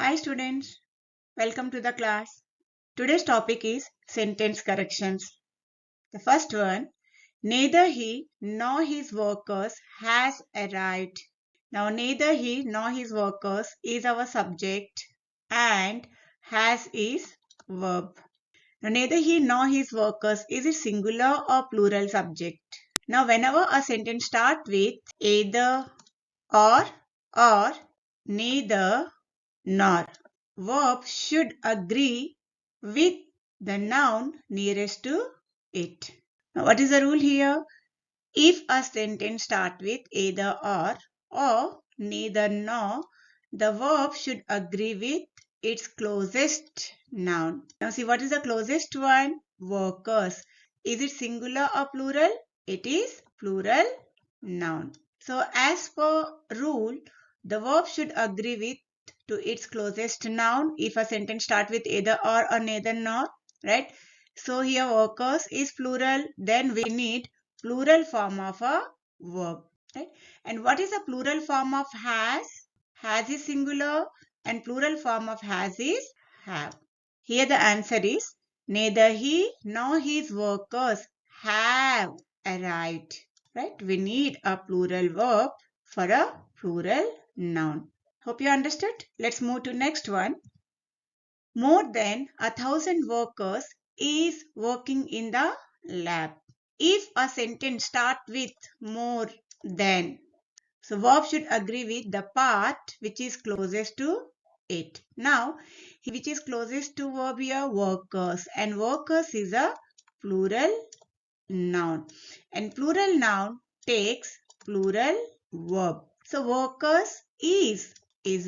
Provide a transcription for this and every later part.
Hi students, welcome to the class. Today's topic is sentence corrections. The first one, neither he nor his workers has arrived. Now neither he nor his workers is our subject and has is verb. Now neither he nor his workers, is it singular or plural subject? Now whenever a sentence starts with either or neither nor, verb should agree with the noun nearest to it. Now, what is the rule here? If a sentence starts with either or neither nor, the verb should agree with its closest noun. Now see, what is the closest one? Workers. Is it singular or plural? It is plural noun. So as per rule, the verb should agree with to its closest noun if a sentence starts with either or neither nor, right? So here workers is plural, then we need plural form of a verb, right? And what is the plural form of has? Has is singular and plural form of has is have. Here the answer is neither he nor his workers have arrived, right? We need a plural verb for a plural noun. Hope you understood. Let's move to next one. More than 1,000 workers is working in the lab. If a sentence starts with more than, so verb should agree with the part which is closest to it. Now, which is closest to verb here? Workers. And workers is a plural noun. And plural noun takes plural verb. So workers is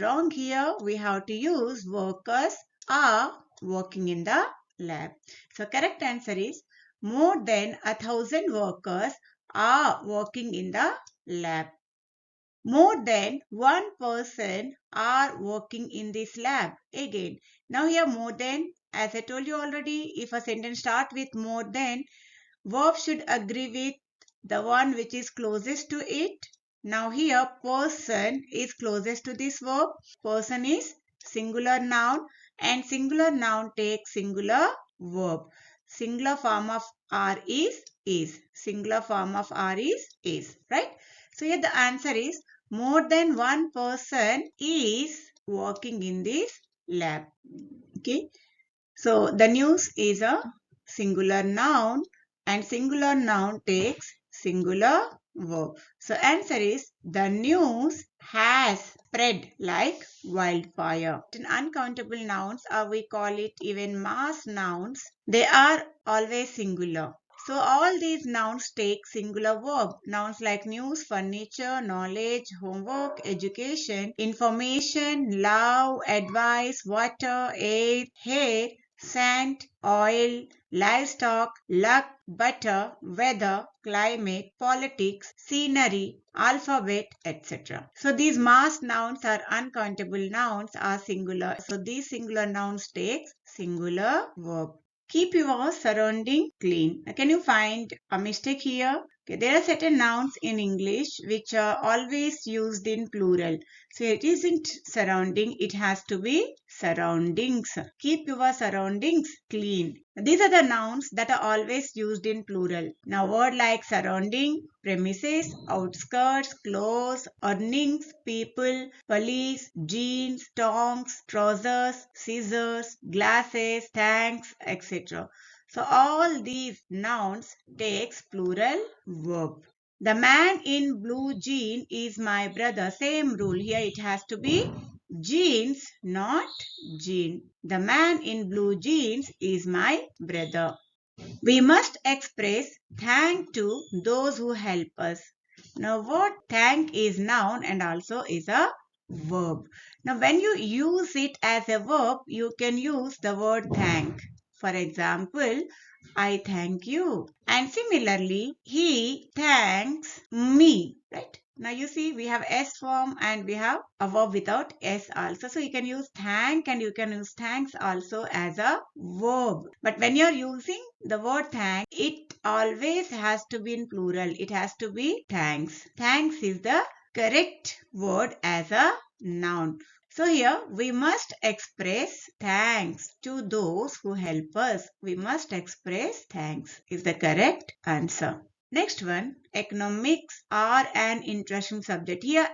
wrong here. We have to use workers are working in the lab. So correct answer is more than 1,000 workers are working in the lab. More than one person are working in this lab. Again, now here more than, as I told you already, if a sentence starts with more than, verb should agree with the one which is closest to it. Now here person is closest to this verb. Person is singular noun and singular noun takes singular verb. Singular form of are is. Singular form of are is. Right? So here the answer is more than one person is working in this lab. Okay. So the news is a singular noun and singular noun takes singular verb. So answer is the news has spread like wildfire. In uncountable nouns, or we call it even mass nouns, they are always singular. So all these nouns take singular verb. Nouns like news, furniture, knowledge, homework, education, information, love, advice, water, air, hair, sand, oil, livestock, luck, butter, weather, climate, politics, scenery, alphabet, etc. So these mass nouns or uncountable nouns are singular. So these singular nouns take singular verb. Keep your surrounding clean. Can you find a mistake here? Okay, there are certain nouns in English which are always used in plural. So it isn't surrounding, it has to be surroundings. Keep your surroundings clean. These are the nouns that are always used in plural. Now word like surrounding, premises, outskirts, clothes, earnings, people, police, jeans, tongs, trousers, scissors, glasses, tanks, etc. So all these nouns takes plural verb. The man in blue jean is my brother. Same rule. Here it has to be jeans, not jean. The man in blue jeans is my brother. We must express thank to those who help us. Now what thank is noun and also is a verb. Now when you use it as a verb, you can use the word thank. For example, I thank you. And similarly, he thanks me. Right? Now you see we have S form and we have a verb without S also. So you can use thank and you can use thanks also as a verb. But when you're using the word thank, it always has to be in plural. It has to be thanks. Thanks is the correct word as a noun. So here we must express thanks to those who help us. We must express thanks is the correct answer. Next one, economics are an interesting subject. Here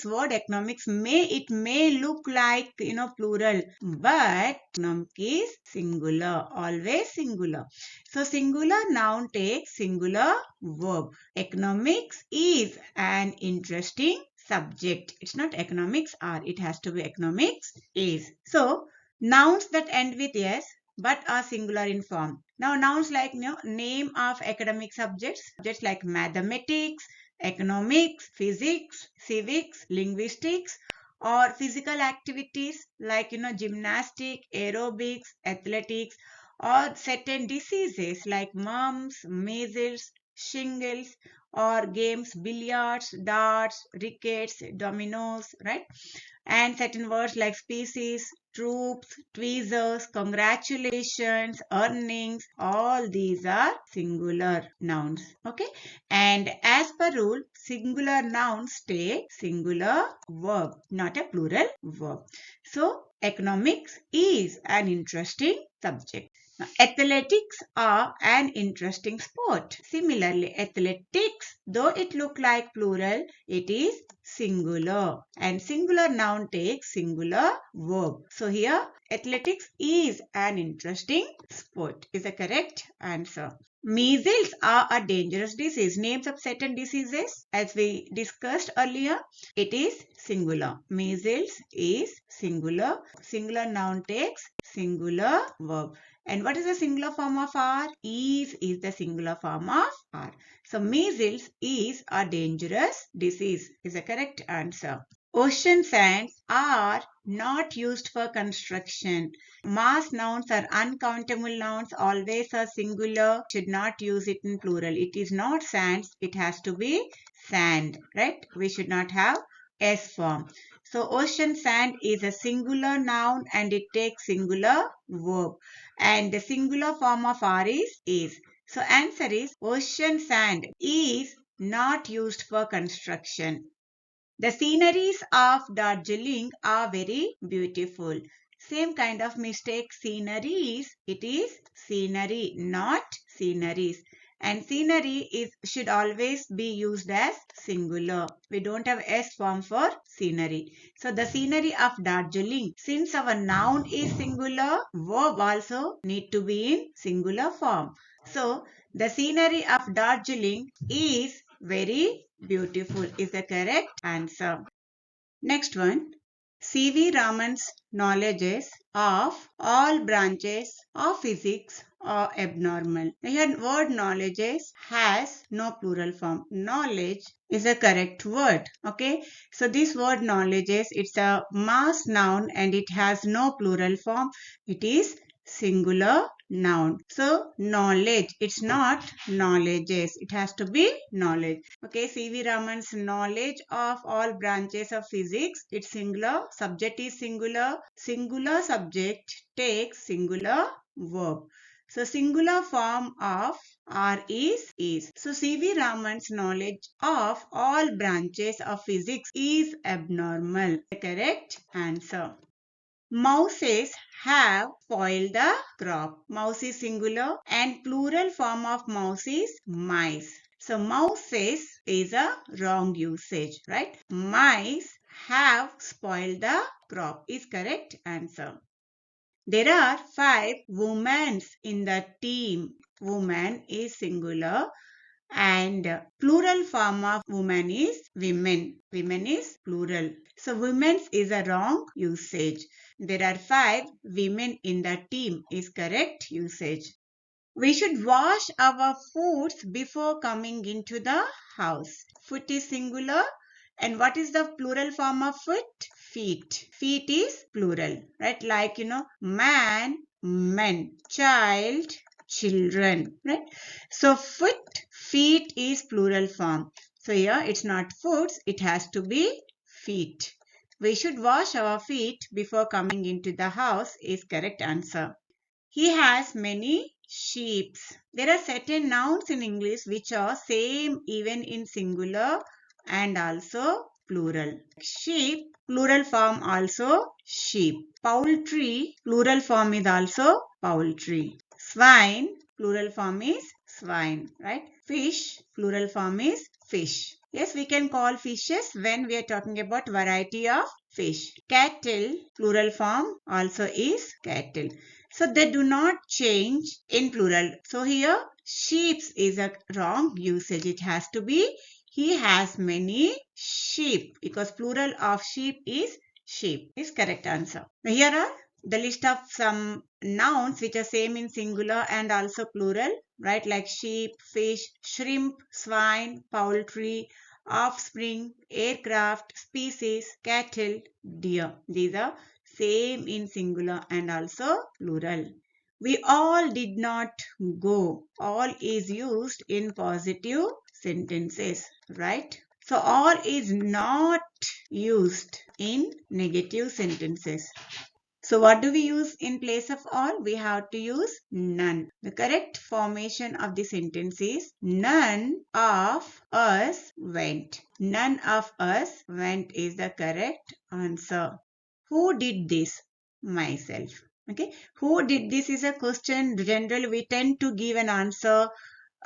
word economics may look like plural, but economic is singular, always singular. So singular noun takes singular verb. Economics is an interesting subject. It's not economics are, it has to be economics is. So nouns that end with s but are singular in form. Now nouns like name of academic subjects like mathematics, economics, physics, civics, linguistics, or physical activities like gymnastics, aerobics, athletics, or certain diseases like mumps, measles, shingles, or games, billiards, darts, rickets, dominoes, right? And certain words like species, troops, tweezers, congratulations, earnings, all these are singular nouns. Okay. And as per rule, singular nouns take singular verb, not a plural verb. So economics is an interesting subject. Now, athletics are an interesting sport. Similarly, athletics, though it look like plural, it is singular, and singular noun takes singular verb. So here athletics is an interesting sport is the correct answer. Measles are a dangerous disease. Names of certain diseases as we discussed earlier, it is singular. Measles is singular. Singular noun takes singular verb. And what is the singular form of R? Is the singular form of R. So measles is a dangerous disease is the correct answer. Ocean sands are not used for construction. Mass nouns or uncountable nouns always are singular. Should not use it in plural. It is not sands. It has to be sand, right? We should not have S form. So ocean sand is a singular noun and it takes singular verb. And the singular form of R is. So answer is ocean sand is not used for construction. The sceneries of Darjeeling are very beautiful. Same kind of mistake, sceneries. It is scenery, not sceneries. And scenery should always be used as singular. We don't have S form for scenery. So the scenery of Darjeeling. Since our noun is singular, verb also need to be in singular form. So the scenery of Darjeeling is very beautiful is the correct answer. Next one. C.V. Raman's knowledges of all branches of physics are abnormal. Here word knowledges has no plural form. Knowledge is a correct word. Okay. So this word knowledges, it's a mass noun and it has no plural form. It is singular noun. So knowledge, it's not knowledges. It has to be knowledge. Okay, C.V. Raman's knowledge of all branches of physics, it's singular. Subject is singular. Singular subject takes singular verb. So singular form of R is. So C.V. Raman's knowledge of all branches of physics is abnormal. The correct answer. Mouses have spoiled the crop. Mouse is singular and plural form of mouse is mice. So mouses is a wrong usage, right? Mice have spoiled the crop is correct answer. There are 5 women in the team. Woman is singular and plural form of woman is women. Women is plural. So women is a wrong usage. There are 5 women in the team is correct usage. We should wash our foots before coming into the house. Foot is singular. And what is the plural form of foot? Feet. Feet is plural, right? Like, man, men, child, children, right? So foot, feet is plural form. So here it's not foots, it has to be feet. We should wash our feet before coming into the house is correct answer. He has many sheep. There are certain nouns in English which are same even in singular and also plural. Sheep, plural form also sheep. Poultry, plural form is also poultry. Swine, plural form is swine, right? Fish, plural form is fish. Yes, we can call fishes when we are talking about variety of fish. Cattle, plural form also is cattle. So they do not change in plural. So here sheep is a wrong usage. It has to be he has many sheep because plural of sheep is sheep is correct answer. Now here are the list of some nouns which are same in singular and also plural, right? Like sheep, fish, shrimp, swine, poultry, offspring, aircraft, species, cattle, deer. These are same in singular and also plural. We all did not go. All is used in positive sentences, right? So all is not used in negative sentences. So what do we use in place of all? We have to use none. The correct formation of the sentence is none of us went. None of us went is the correct answer. Who did this? Myself. Okay. Who did this is a question. Generally, we tend to give an answer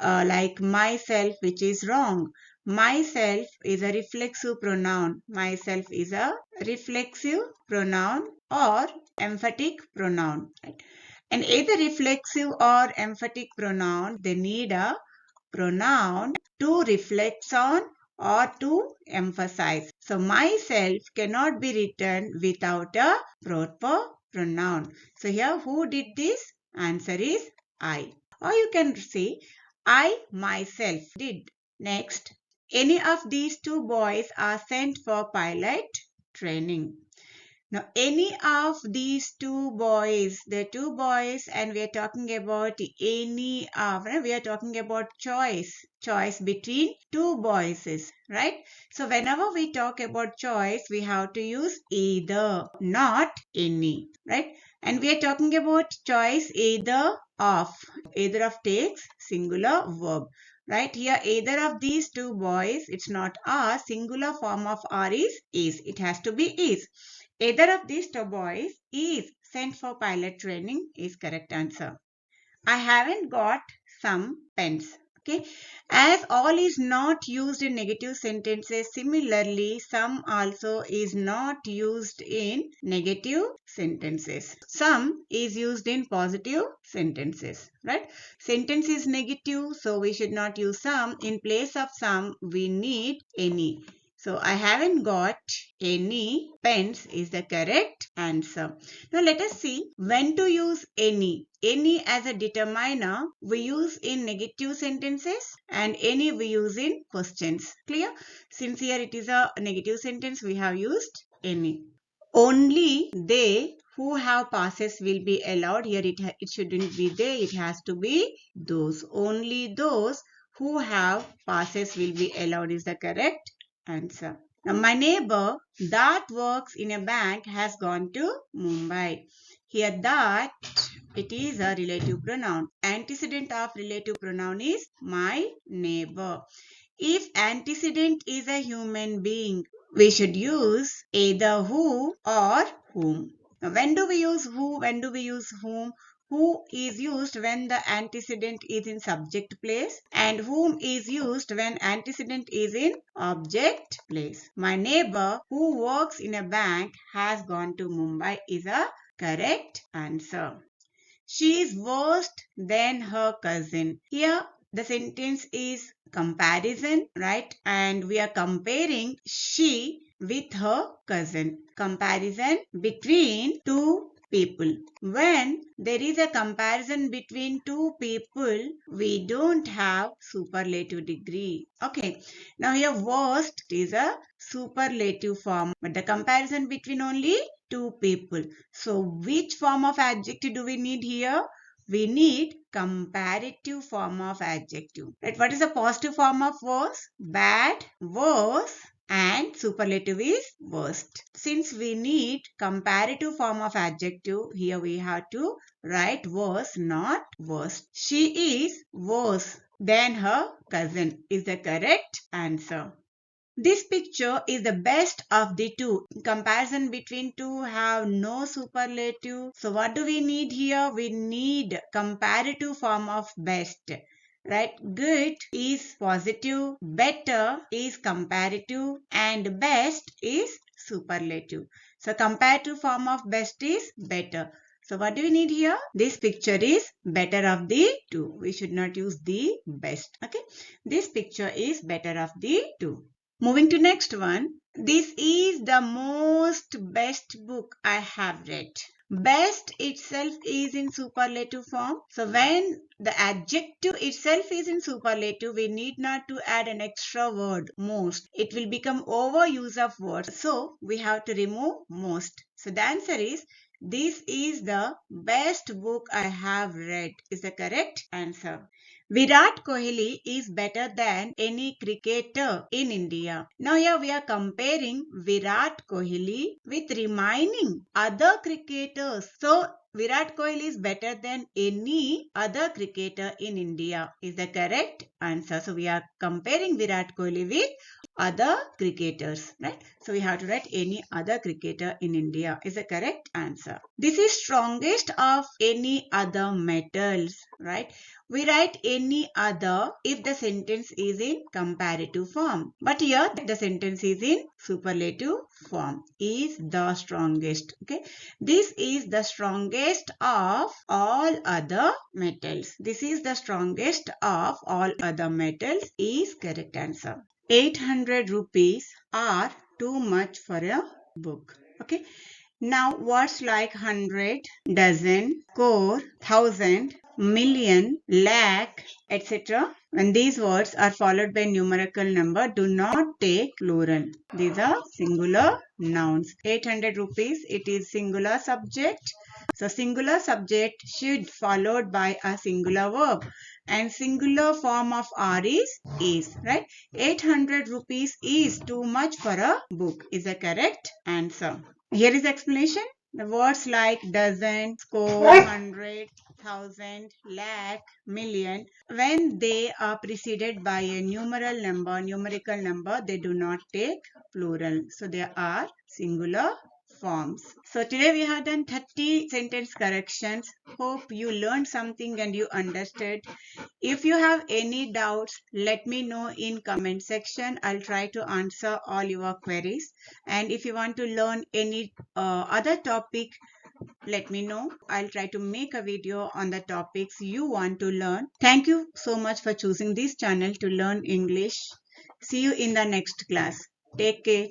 like myself, which is wrong. Myself is a reflexive pronoun. Myself is a reflexive pronoun or emphatic pronoun. Right? And either reflexive or emphatic pronoun, they need a pronoun to reflect on or to emphasize. So myself cannot be written without a proper pronoun. So here who did this? Answer is I. Or you can say I myself did. Next, any of these two boys are sent for pilot training. Now, any of these two boys, the two boys, and we are talking about any of, right? We are talking about choice between two boys, right? So, whenever we talk about choice, we have to use either, not any, right? And we are talking about choice either of takes singular verb. Right here, either of these two boys, it's not a singular form of are is. It has to be is. Either of these two boys is sent for pilot training is correct answer. I haven't got some pens. Okay. As all is not used in negative sentences, similarly, some also is not used in negative sentences. Some is used in positive sentences, right? Sentence is negative, so we should not use some. In place of some, we need any. So I haven't got any pens is the correct answer. Now let us see when to use any. Any as a determiner we use in negative sentences and any we use in questions. Clear? Since here it is a negative sentence, we have used any. Only they who have passes will be allowed. Here it shouldn't be they, it has to be those. Only those who have passes will be allowed is the correct answer. Now, my neighbor that works in a bank has gone to Mumbai. Here that it is a relative pronoun. Antecedent of relative pronoun is my neighbor. If antecedent is a human being, we should use either who or whom. Now, when do we use who? When do we use whom? Who is used when the antecedent is in subject place and whom is used when antecedent is in object place. My neighbor who works in a bank has gone to Mumbai is a correct answer. She is worse than her cousin. Here the sentence is comparison, right? And we are comparing she with her cousin. Comparison between two people. When there is a comparison between two people, we don't have superlative degree. Okay. Now here worst is a superlative form, but the comparison between only two people. So which form of adjective do we need here? We need comparative form of adjective. Right? What is the positive form of worse? Bad, worse, and superlative is worst. Since we need comparative form of adjective, here we have to write worse, not worst. She is worse than her cousin is the correct answer. This picture is the best of the two. Comparison between two have no superlative. So what do we need here? We need comparative form of best. Right? Good is positive, better is comparative, and best is superlative. So comparative form of best is better. So what do we need here? This picture is better of the two. We should not use the best. Okay. This picture is better of the two. Moving to next one. This is the most best book I have read. Best itself is in superlative form. So when the adjective itself is in superlative, we need not to add an extra word, most. It will become overuse of words. So we have to remove most. So the answer is, this is the best book I have read is the correct answer. Virat Kohli is better than any cricketer in India. Now here we are comparing Virat Kohli with remaining other cricketers. So Virat Kohli is better than any other cricketer in India is the correct answer. So we are comparing Virat Kohli with other cricketers, right? So we have to write any other cricketer in India is the correct answer. This is strongest of any other metals, right? We write any other if the sentence is in comparative form. But here the sentence is in superlative form. Is the strongest. Okay. This is the strongest of all other metals. This is the strongest of all other metals is correct answer. 800 rupees are too much for a book. Okay. Now words like 100, dozen, score, thousand, million, lakh, etc. When these words are followed by numerical number, do not take plural. These are singular nouns. 800 rupees, it is singular subject. So singular subject should followed by a singular verb. And singular form of are is, right? 800 rupees is too much for a book is the correct answer. Here is the explanation. The words like dozen, score, hundred, thousand, lakh, million, when they are preceded by a numerical number, they do not take plural. So they are singular forms. So today we have done 30 sentence corrections. Hope you learned something and you understood. If you have any doubts, let me know in comment section. I'll try to answer all your queries. And if you want to learn any other topic, let me know. I'll try to make a video on the topics you want to learn. Thank you so much for choosing this channel to learn English. See you in the next class. Take care.